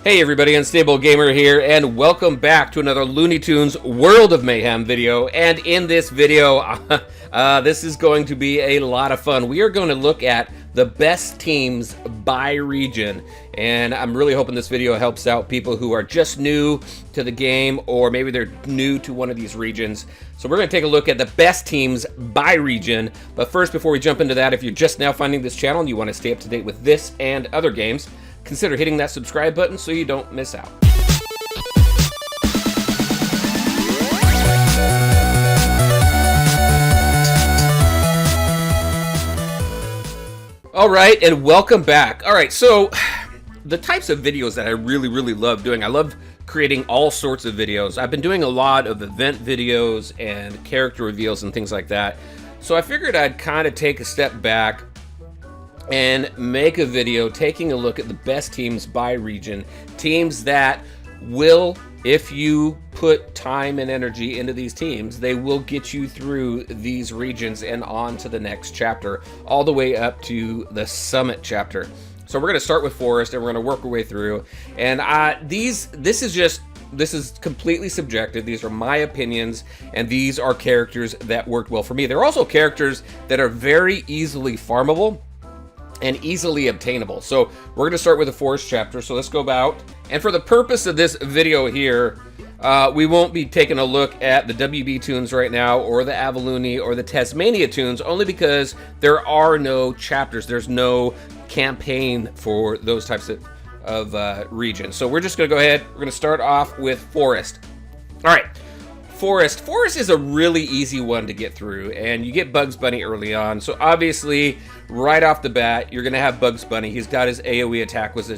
Hey everybody, Unstable Gamer here, and welcome back to another Looney Tunes World of Mayhem video. And in this video, this is going to be a lot of fun. We are going to look at the best teams by region, and I'm really hoping this video helps out people who are just new to the game, or maybe they're new to one of these regions. So we're going to take a look at the best teams by region. But first, before we jump into that, if you're just now finding this channel and you want to stay up to date with this and other games, consider hitting that subscribe button so you don't miss out. All right, and welcome back. All right, so the types of videos that I really love doing, I love creating all sorts of videos. I've been doing a lot of event videos and character reveals and things like that. So I figured I'd kind of take a step back and make a video taking a look at the best teams by region. Teams that will, if you put time and energy into these teams, they will get you through these regions and on to the next chapter, all the way up to the summit chapter. So we're going to start with Forest and we're going to work our way through. And this is completely subjective. These are my opinions, and these are characters that worked well for me. They're also characters that are very easily farmable and easily obtainable. So we're going to start with the Forest chapter. So let's go about, and for the purpose of this video here, we won't be taking a look at the WB tunes right now, or the Looney or the Tasmania tunes, only because there are no chapters. There's no campaign for those types of regions. So we're just going to go ahead. We're going to start off with Forest. All right. Forest is a really easy one to get through, and you get Bugs Bunny early on. So obviously, right off the bat, you're going to have Bugs Bunny. He's got his AoE attack, which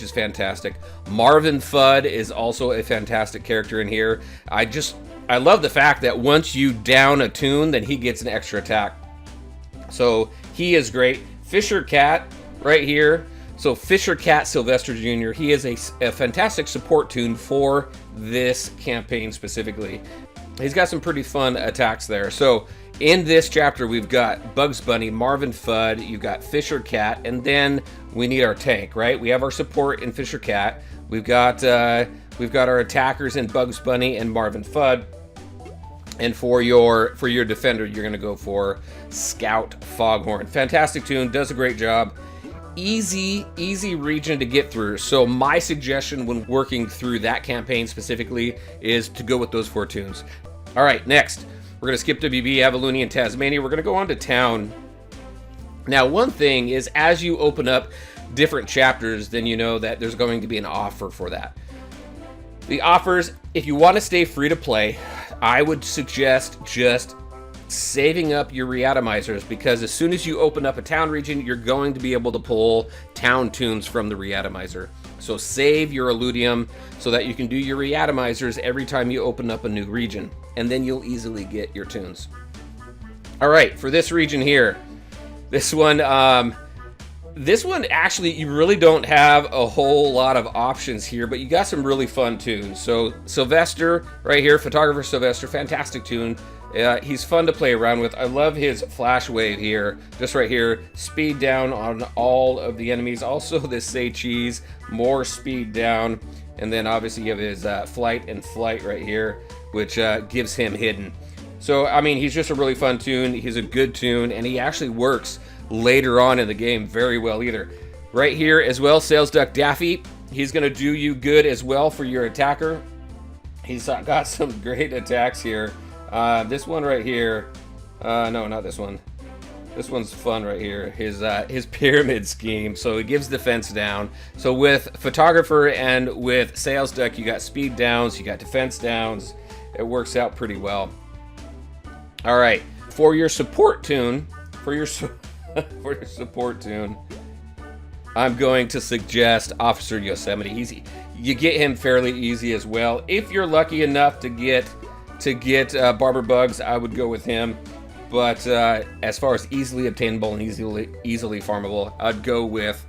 is fantastic. Marvin Fudd is also a fantastic character in here. I love the fact that once you down a tune, then he gets an extra attack. So he is great. Fisher Cat right here. So Fisher Cat Sylvester Jr., he is a fantastic support tune for this campaign specifically. He's got some pretty fun attacks there. So in this chapter, we've got Bugs Bunny, Marvin Fudd, you've got Fisher Cat, and then we need our tank, right? We have our support in Fisher Cat. We've got our attackers in Bugs Bunny and Marvin Fudd. And for your defender, you're going to go for Scout Foghorn. Fantastic tune, does a great job. Easy region to get through. So my suggestion when working through that campaign specifically is to go with those four tunes. All right, next we're going to skip WB, Looney, and Tasmania. We're going to go on to Town. Now, one thing is, as you open up different chapters, then you know that there's going to be an offer for that. The offers, if you want to stay free to play, I would suggest just saving up your reatomizers, because as soon as you open up a town region, you're going to be able to pull town tunes from the reatomizer. So save your Illudium so that you can do your reatomizers every time you open up a new region, and then you'll easily get your tunes. All right, for this region here, this one actually, you really don't have a whole lot of options here, but you got some really fun tunes. So Sylvester right here, Photographer Sylvester, fantastic tune. He's fun to play around with. I love his flash wave here, just right here. Speed down on all of the enemies. Also this Say Cheese, more speed down. And then obviously you have his flight and flight right here, which gives him hidden. So, I mean, he's just a really fun tune. He's a good tune, and he actually works later on in the game very well either. Right here as well, Sales Duck Daffy. He's going to do you good as well for your attacker. He's got some great attacks here. This one right here, no, not this one. This one's fun right here. His pyramid scheme. So it gives defense down. So with Photographer and with Sales Duck, you got speed downs, you got defense downs. It works out pretty well. All right, for your support tune, I'm going to suggest Officer Yosemite. You get him fairly easy as well. If you're lucky enough to get Barber Bugs, I would go with him. But as far as easily obtainable and easily farmable, I'd go with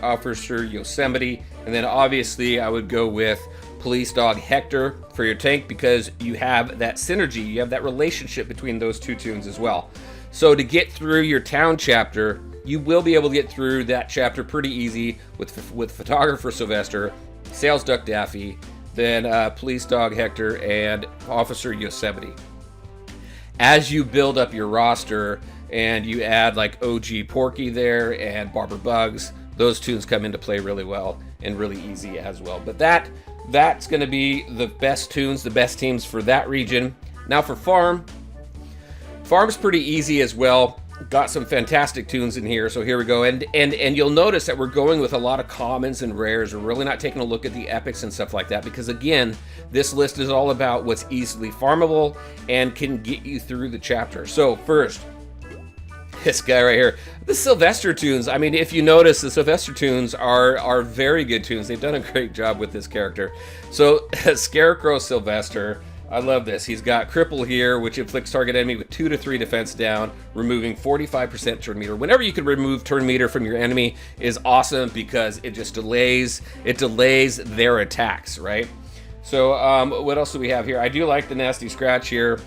Officer Yosemite. And then obviously I would go with Police Dog Hector for your tank, because you have that synergy, you have that relationship between those two tunes as well. So to get through your town chapter, you will be able to get through that chapter pretty easy with Photographer Sylvester Sales Duck Daffy, then Police Dog Hector, and Officer Yosemite. As you build up your roster and you add like OG Porky there and Barber Bugs, those tunes come into play really well and really easy as well. But that's going to be the best tunes, the best teams for that region. Now for Farm's pretty easy as well. Got some fantastic tunes in here, so here we go. And you'll notice that we're going with a lot of commons and rares. We're really not taking a look at the epics and stuff like that, because again, this list is all about what's easily farmable and can get you through the chapter. So first, this guy right here, the Sylvester tunes. I mean, if you notice, the Sylvester tunes are very good tunes. They've done a great job with this character. So Scarecrow Sylvester, I love this. He's got Cripple here, which inflicts target enemy with 2 to 3 defense down, removing 45% turn meter. Whenever you can remove turn meter from your enemy is awesome, because it just delays their attacks, right? So what else do we have here? I do like the Nasty Scratch here,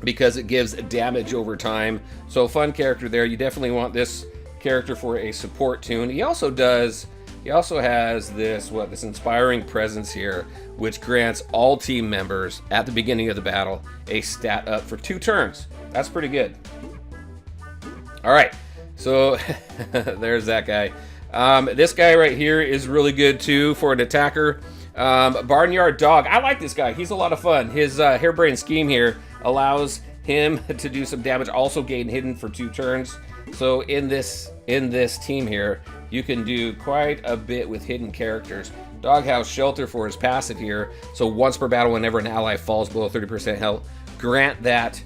because it gives damage over time. So fun character there. You definitely want this character for a support tune. He also has this Inspiring Presence here, which grants all team members at the beginning of the battle a stat up for 2 turns. That's pretty good. All right, so there's that guy. This guy right here is really good too for an attacker. Barnyard Dog. I like this guy. He's a lot of fun. His harebrained scheme here allows him to do some damage, also gain hidden for 2 turns. So in this team here, you can do quite a bit with hidden characters. Doghouse Shelter for his passive here. So once per battle, whenever an ally falls below 30% health, grant that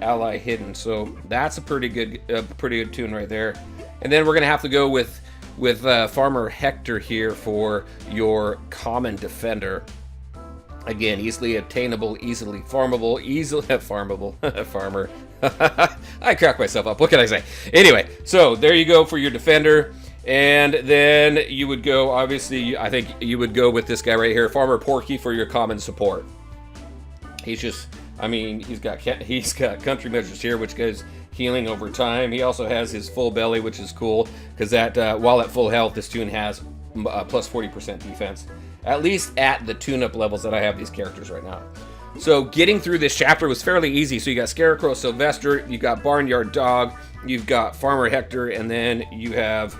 ally hidden. So that's a pretty good tune right there. And then we're gonna have to go with Farmer Hector here for your common defender. Again, easily obtainable, easily farmable, farmer. I crack myself up. What can I say? Anyway, so there you go for your defender. And then you would go, obviously, I think you would go with this guy right here, Farmer Porky, for your common support. He's just, I mean, he's got country measures here, which goes healing over time. He also has his full belly, which is cool, because that while at full health, this tune has plus 40% defense. At least at the tune-up levels that I have these characters right now. So getting through this chapter was fairly easy. So you got Scarecrow Sylvester, you got Barnyard Dog, you've got Farmer Hector, and then you have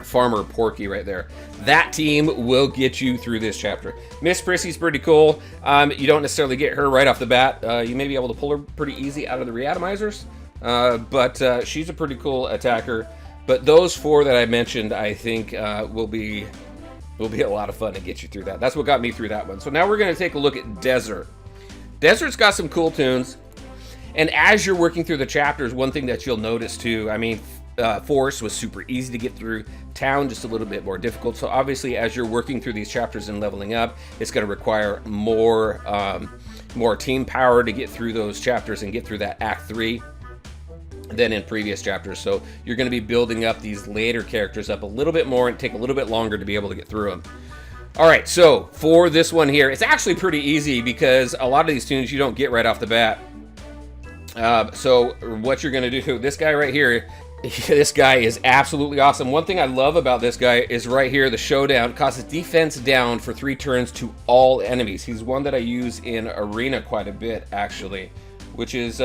Farmer Porky right there. That team will get you through this chapter. Miss Prissy's pretty cool. You don't necessarily get her right off the bat. You may be able to pull her pretty easy out of the reatomizers, but she's a pretty cool attacker. But those 4 that I mentioned, I think will be a lot of fun to get you through that. That's what got me through that one. So now we're going to take a look at Desert. Desert's got some cool tunes. And as you're working through the chapters, one thing that you'll notice too, I mean, Forest was super easy to get through. Town, just a little bit more difficult. So obviously, as you're working through these chapters and leveling up, it's going to require more team power to get through those chapters and get through that Act 3 than in previous chapters. So you're going to be building up these later characters up a little bit more and take a little bit longer to be able to get through them. All right, so for this one here, it's actually pretty easy, because a lot of these tunes you don't get right off the bat. So what you're going to do, this guy right here, this guy is absolutely awesome. One thing I love about this guy is right here, the showdown causes defense down for 3 turns to all enemies. He's one that I use in Arena quite a bit, actually, which is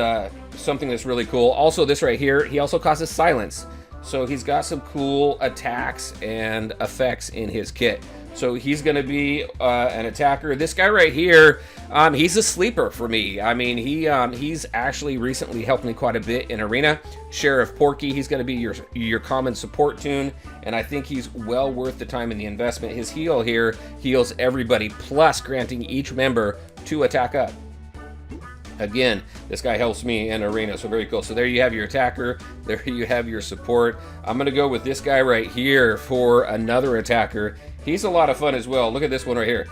something that's really cool. Also, this right here, he also causes silence. So he's got some cool attacks and effects in his kit. So he's going to be an attacker. This guy right here, he's a sleeper for me. I mean, he's actually recently helped me quite a bit in Arena. Sheriff Porky, he's going to be your common support tune, and I think he's well worth the time and the investment. His heal here heals everybody, plus granting each member 2 attack up. Again, this guy helps me in Arena, so very cool. So there you have your attacker, there you have your support. I'm going to go with this guy right here for another attacker. He's a lot of fun as well. Look at this one right here.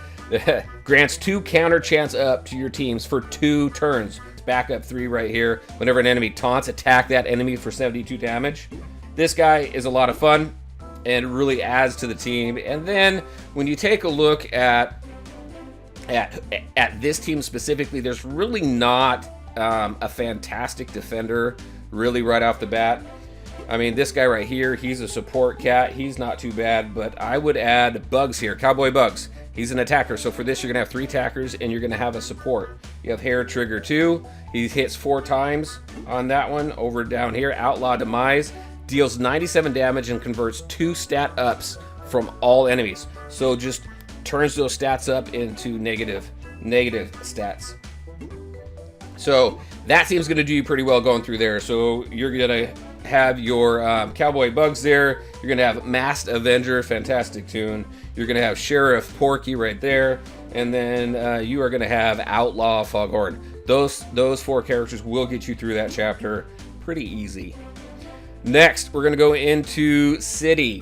Grants 2 counter chance up to your teams for 2 turns. It's backup 3 right here. Whenever an enemy taunts, attack that enemy for 72 damage. This guy is a lot of fun and really adds to the team. And then when you take a look at this team specifically, there's really not a fantastic defender really right off the bat. I mean, this guy right here, he's a support cat. He's not too bad, but I would add Bugs here, Cowboy Bugs. He's an attacker, so for this, you're going to have 3 attackers, and you're going to have a support. You have Hair Trigger 2. He hits 4 times on that one. Over down here, Outlaw Demise. Deals 97 damage and converts 2 stat ups from all enemies. So just turns those stats up into negative stats. So that seems going to do you pretty well going through there. So you're going to have your Cowboy Bugs there. You're going to have Masked Avenger, fantastic tune. You're going to have Sheriff Porky right there. And then you are going to have Outlaw Foghorn. Those 4 characters will get you through that chapter pretty easy. Next, we're going to go into City.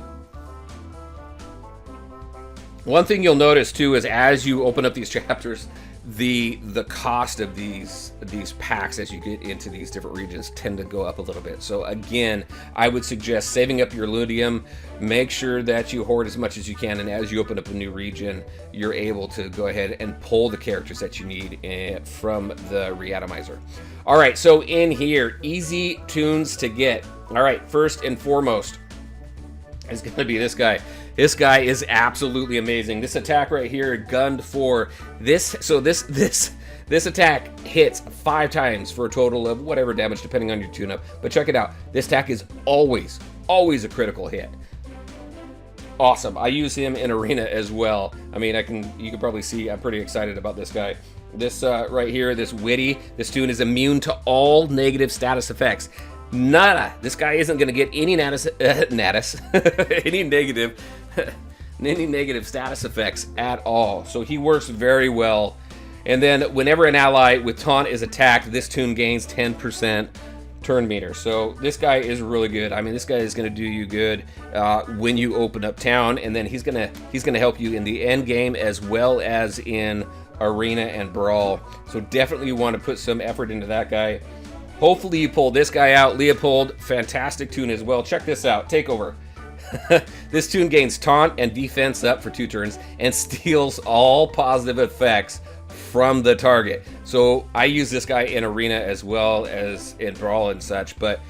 One thing you'll notice too is as you open up these chapters, the cost of these packs as you get into these different regions tend to go up a little bit. So again, I would suggest saving up your luteum. Make sure that you hoard as much as you can, and as you open up a new region, you're able to go ahead and pull the characters that you need from the Reatomizer. All right, so in here, easy tunes to get. All right, first and foremost is going to be this guy. This guy is absolutely amazing. This attack right here, gunned for this. So this attack hits 5 times for a total of whatever damage, depending on your tune-up. But check it out. This attack is always a critical hit. Awesome. I use him in Arena as well. I mean, you can probably see I'm pretty excited about this guy. This right here, this Witty, this tune is immune to all negative status effects. Nada. This guy isn't going to get any any negative status effects at all. So he works very well. And then whenever an ally with taunt is attacked, this tune gains 10% turn meter. So this guy is really good. I mean, this guy is going to do you good when you open up town, and then he's gonna help you in the end game as well as in Arena and Brawl. So definitely you want to put some effort into that guy. Hopefully you pull this guy out. Leopold, fantastic tune as well. Check this out. Takeover. This tune gains taunt and defense up for 2 turns and steals all positive effects from the target. So I use this guy in Arena as well as in Brawl and such, but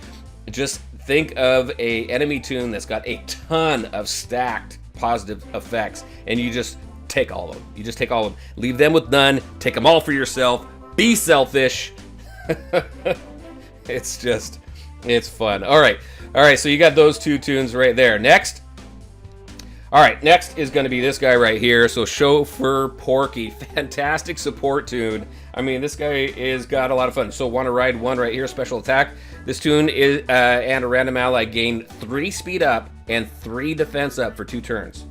just think of a enemy tune that's got a ton of stacked positive effects, and you just take all of them. You just take all of them. Leave them with none. Take them all for yourself. Be selfish. It's fun. All right, so you got those 2 tunes right there. Next is going to be this guy right here. So Chauffeur Porky, fantastic support tune. I mean, this guy is got a lot of fun. So Want to Ride 1 right here, special attack. This tune is and a random ally gain 3 speed up and 3 defense up for 2 turns.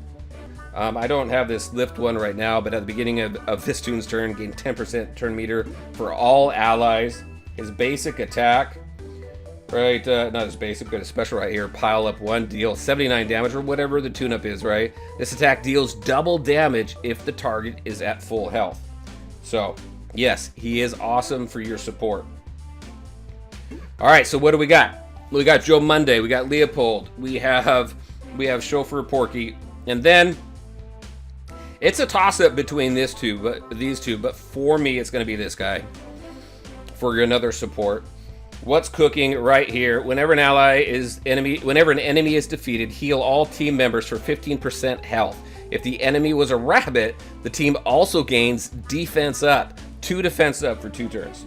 I don't have this lift one right now, but at the beginning of this tune's turn, gain 10% turn meter for all allies. His basic attack, right, not his basic, but his special right here, Pile Up 1, deal 79 damage, or whatever the tune-up is, right? This attack deals double damage if the target is at full health. So, yes, he is awesome for your support. All right, so what do we got? We got Joe Monday, we got Leopold, we have Chauffeur Porky, and then it's a toss-up between these two, but for me, it's going to be this guy for another support. What's cooking right here? Whenever an enemy is defeated, heal all team members for 15% health. If the enemy was a rabbit, the team also gains defense up, 2 defense up for 2 turns.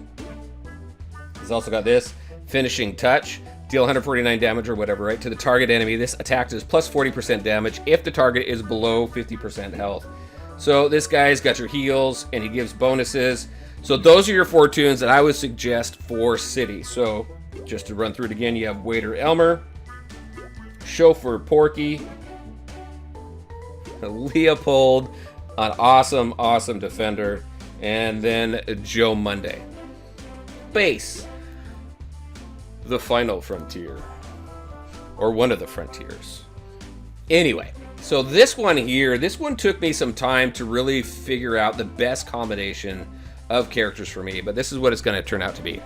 He's also got this finishing touch, deal 149 damage or whatever, right, to the target enemy. This attack does plus 40% damage if the target is below 50% health. So this guy's got your heals and he gives bonuses. So those are your 4 tunes that I would suggest for City. So just to run through it again, you have Waiter Elmer, Chauffeur Porky, Leopold, an awesome defender, and then Joe Monday. Base, the final frontier, or one of the frontiers. Anyway, so this one here, this one took me some time to really figure out the best combination of characters for me, but this is what it's going to turn out to be.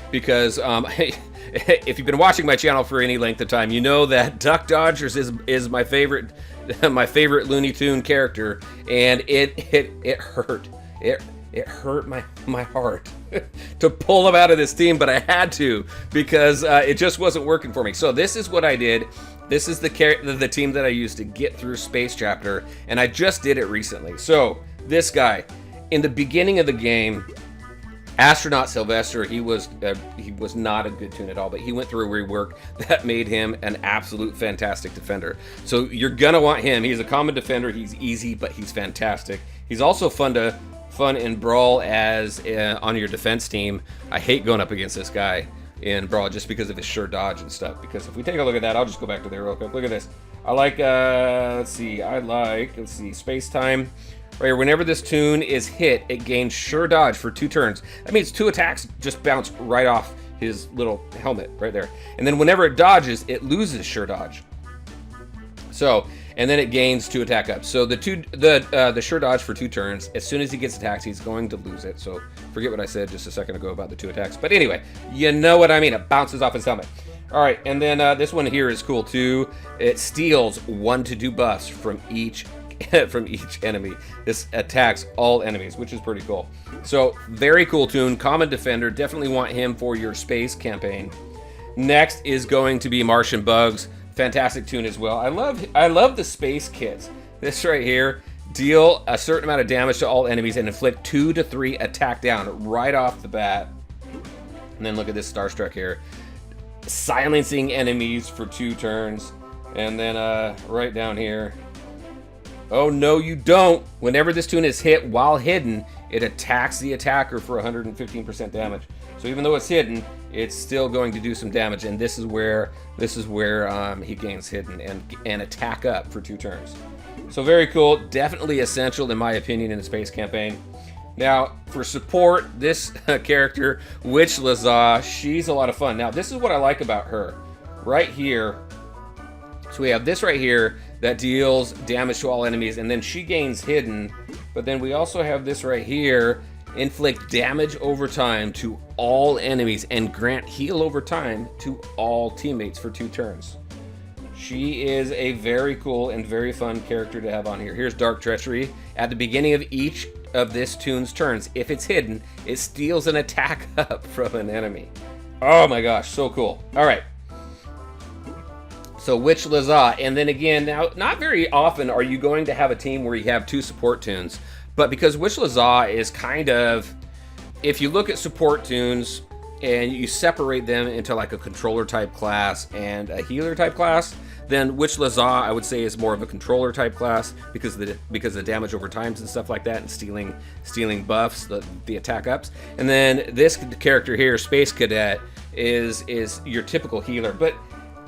Because if you've been watching my channel for any length of time, you know that Duck Dodgers is my favorite Looney Tune character, and it hurt. it hurt my heart to pull him out of this team, but I had to because it just wasn't working for me. So this is what I did. This is the team that I used to get through Space Chapter, and I just did it recently. So this guy, in the beginning of the game, Astronaut Sylvester, he was not a good tune at all, but he went through a rework that made him an absolute fantastic defender. So you're gonna want him. He's a common defender. He's easy, but he's fantastic. He's also fun in Brawl as on your defense team. I hate going up against this guy in Brawl just because of his sure dodge and stuff. Because if we take a look at that, I'll just go back to there real quick. Look at this. I like let's see, Space Time. Right here, whenever this tune is hit, it gains sure dodge for 2 turns. That means 2 attacks just bounce right off his little helmet right there. And then whenever it dodges, it loses sure dodge. So, and then it gains 2 attack ups. So the sure dodge for 2 turns, as soon as he gets attacked, he's going to lose it. So forget what I said just a second ago about the 2 attacks. But anyway, you know what I mean. It bounces off his helmet. All right, and then this one here is cool too. It steals 1 to 2 buffs from each enemy. This attacks all enemies, which is pretty cool. So very cool tune, common defender. Definitely want him for your space campaign. Next is going to be Martian Bugs. Fantastic tune as well. I love the space kits. This right here, deal a certain amount of damage to all enemies and inflict 2 to 3 attack down right off the bat. And then look at this Starstruck here, silencing enemies for 2 turns. And then right down here, oh, no, you don't. Whenever this tune is hit while hidden, it attacks the attacker for 115% damage. So even though it's hidden, it's still going to do some damage. And this is where he gains hidden and attack up for 2 turns. So very cool. Definitely essential, in my opinion, in the space campaign. Now, for support, this character, Witch Lazar, she's a lot of fun. Now, this is what I like about her. Right here. So we have this right here that deals damage to all enemies, and then she gains hidden. But then we also have this right here, inflict damage over time to all enemies and grant heal over time to all teammates for 2 turns. She is a very cool and very fun character to have on here. Here's Dark Treachery. At the beginning of each of this tune's turns, if it's hidden, it steals an attack up from an enemy. Oh my gosh, so cool. All right. So Witch Lazar, and then again, now not very often are you going to have a team where you have 2 support tunes, but because Witch Lazar is kind of, if you look at support tunes and you separate them into like a controller type class and a healer type class, then Witch Lazar I would say is more of a controller type class because the damage over times and stuff like that, and stealing buffs, the attack ups. And then this character here, Space Cadet, is your typical healer, but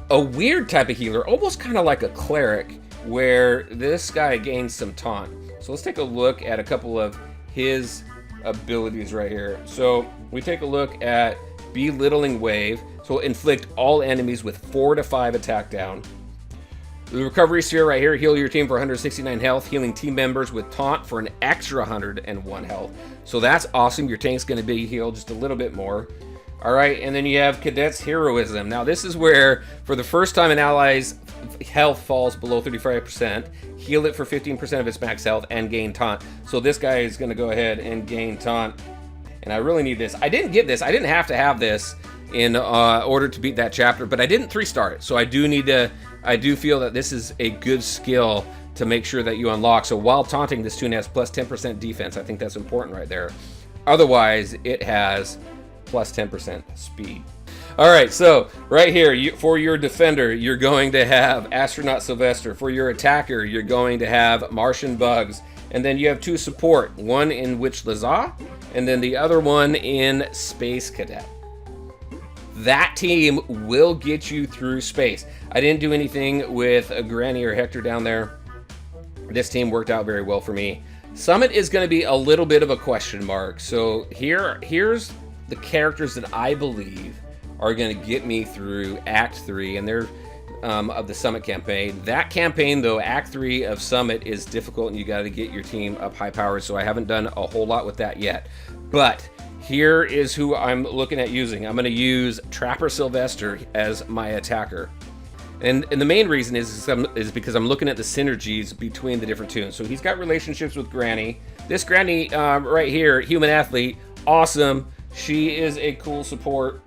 a weird type of healer, almost kind of like a cleric, where this guy gains some taunt. So let's take a look at a couple of his abilities right here. So we take a look at Belittling Wave. So inflict all enemies with 4 to 5 attack down. The Recovery Sphere right here, heal your team for 169 health, healing team members with taunt for an extra 101 health. So that's awesome. Your tank's going to be healed just a little bit more. All right, and then you have Cadet's Heroism. Now this is where, for the first time an ally's health falls below 35%, heal it for 15% of its max health and gain taunt. So this guy is going to go ahead and gain taunt. And I really need this. I didn't get this. I didn't have to have this in order to beat that chapter, but I didn't 3-star it. So I do feel that this is a good skill to make sure that you unlock. So while taunting, this tune has plus 10% defense. I think that's important right there. Otherwise, it has plus 10% speed. All right, so right here, for your defender, you're going to have Astronaut Sylvester. For your attacker, you're going to have Martian Bugs. And then you have 2 support, one in Witch Lazar, and then the other one in Space Cadet. That team will get you through space. I didn't do anything with a Granny or Hector down there. This team worked out very well for me. Summit is going to be a little bit of a question mark. So here's the characters that I believe are going to get me through Act 3, and they're of the Summit campaign. That campaign, though, Act 3 of Summit is difficult, and you got to get your team up high powered, so I haven't done a whole lot with that yet. But here is who I'm looking at using. I'm going to use Trapper Sylvester as my attacker. And the main reason is because I'm looking at the synergies between the different tunes. So he's got relationships with Granny, This Granny right here, Human Athlete, awesome. She is a cool support.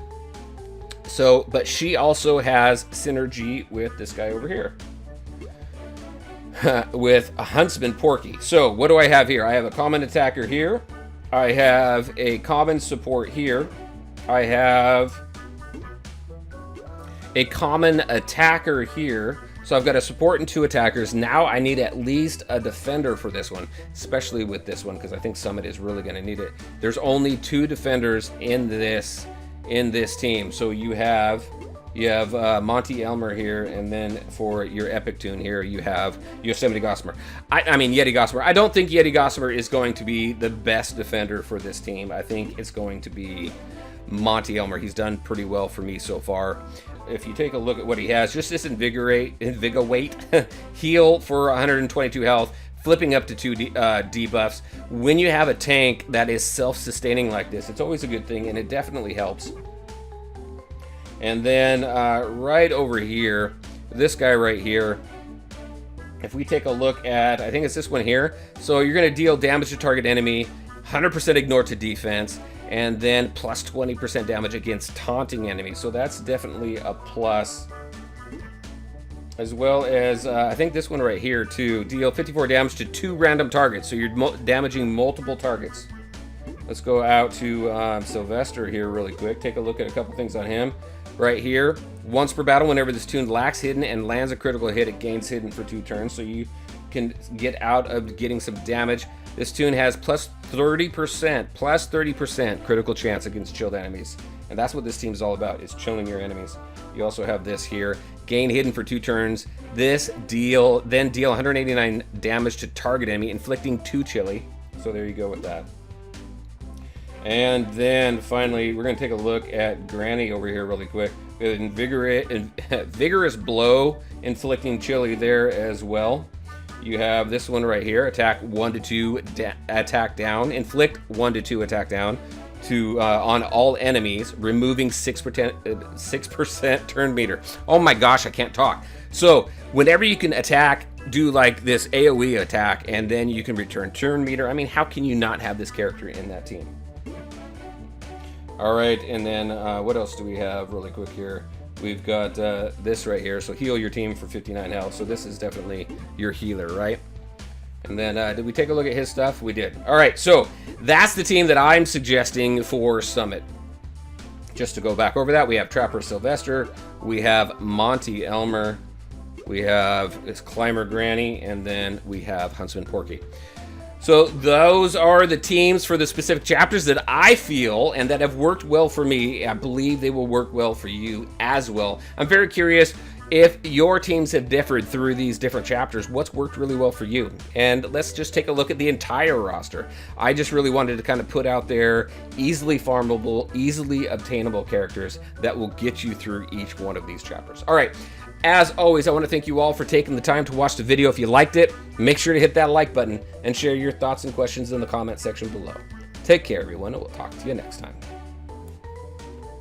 So, but she also has synergy with this guy over here. With a Huntsman Porky. So, what do I have here? I have a common attacker here. I have a common support here. I have a common attacker here. So I've got a support and 2 attackers. Now I need at least a defender for this one, especially with this one, because I think Summit is really going to need it. There's only 2 defenders in this team. So you have Monty Elmer here, and then for your epic tune here, you have Yosemite Gossamer. I mean Yeti Gossamer. I don't think Yeti Gossamer is going to be the best defender for this team. I think it's going to be Monty Elmer. He's done pretty well for me so far. If you take a look at what he has, just this invigorate, heal for 122 health, flipping up to 2 debuffs. When you have a tank that is self-sustaining like this, it's always a good thing, and it definitely helps. And then right over here, this guy right here, if we take a look at, I think it's this one here. So you're going to deal damage to target enemy, 100% ignore to defense, and then plus 20% damage against taunting enemies. So that's definitely a plus. As well as, I think this one right here too, deal 54 damage to 2 random targets. So you're damaging multiple targets. Let's go out to Sylvester here really quick. Take a look at a couple things on him. Right here, once per battle, whenever this tune lacks hidden and lands a critical hit, it gains hidden for 2 turns. So you can get out of getting some damage. This tune has plus 30% critical chance against chilled enemies. And that's what this team is all about, is chilling your enemies. You also have this here, gain hidden for 2 turns. This deal 189 damage to target enemy, inflicting 2 chili. So there you go with that. And then finally, we're going to take a look at Granny over here really quick. With vigorous blow, inflicting chili there as well. You have this one right here, attack 1 to 2, attack down, inflict 1 to 2 attack down to on all enemies, removing 6% turn meter. Oh my gosh, I can't talk. So whenever you can attack, do like this AoE attack, and then you can return turn meter. I mean, how can you not have this character in that team? All right, and then what else do we have really quick here? We've got this right here, so heal your team for 59 health. So this is definitely your healer, right? And then did we take a look at his stuff? We did. All right, so that's the team that I'm suggesting for Summit. Just to go back over that, we have Trapper Sylvester, we have Monty Elmer, we have this Climber Granny, and then we have Huntsman Porky. So those are the teams for the specific chapters that I feel and that have worked well for me. I believe they will work well for you as well. I'm very curious if your teams have differed through these different chapters, what's worked really well for you. And let's just take a look at the entire roster. I just really wanted to kind of put out there easily farmable, easily obtainable characters that will get you through each one of these chapters. All right. As always, I want to thank you all for taking the time to watch the video. If you liked it, make sure to hit that like button and share your thoughts and questions in the comment section below. Take care, everyone, and we'll talk to you next time.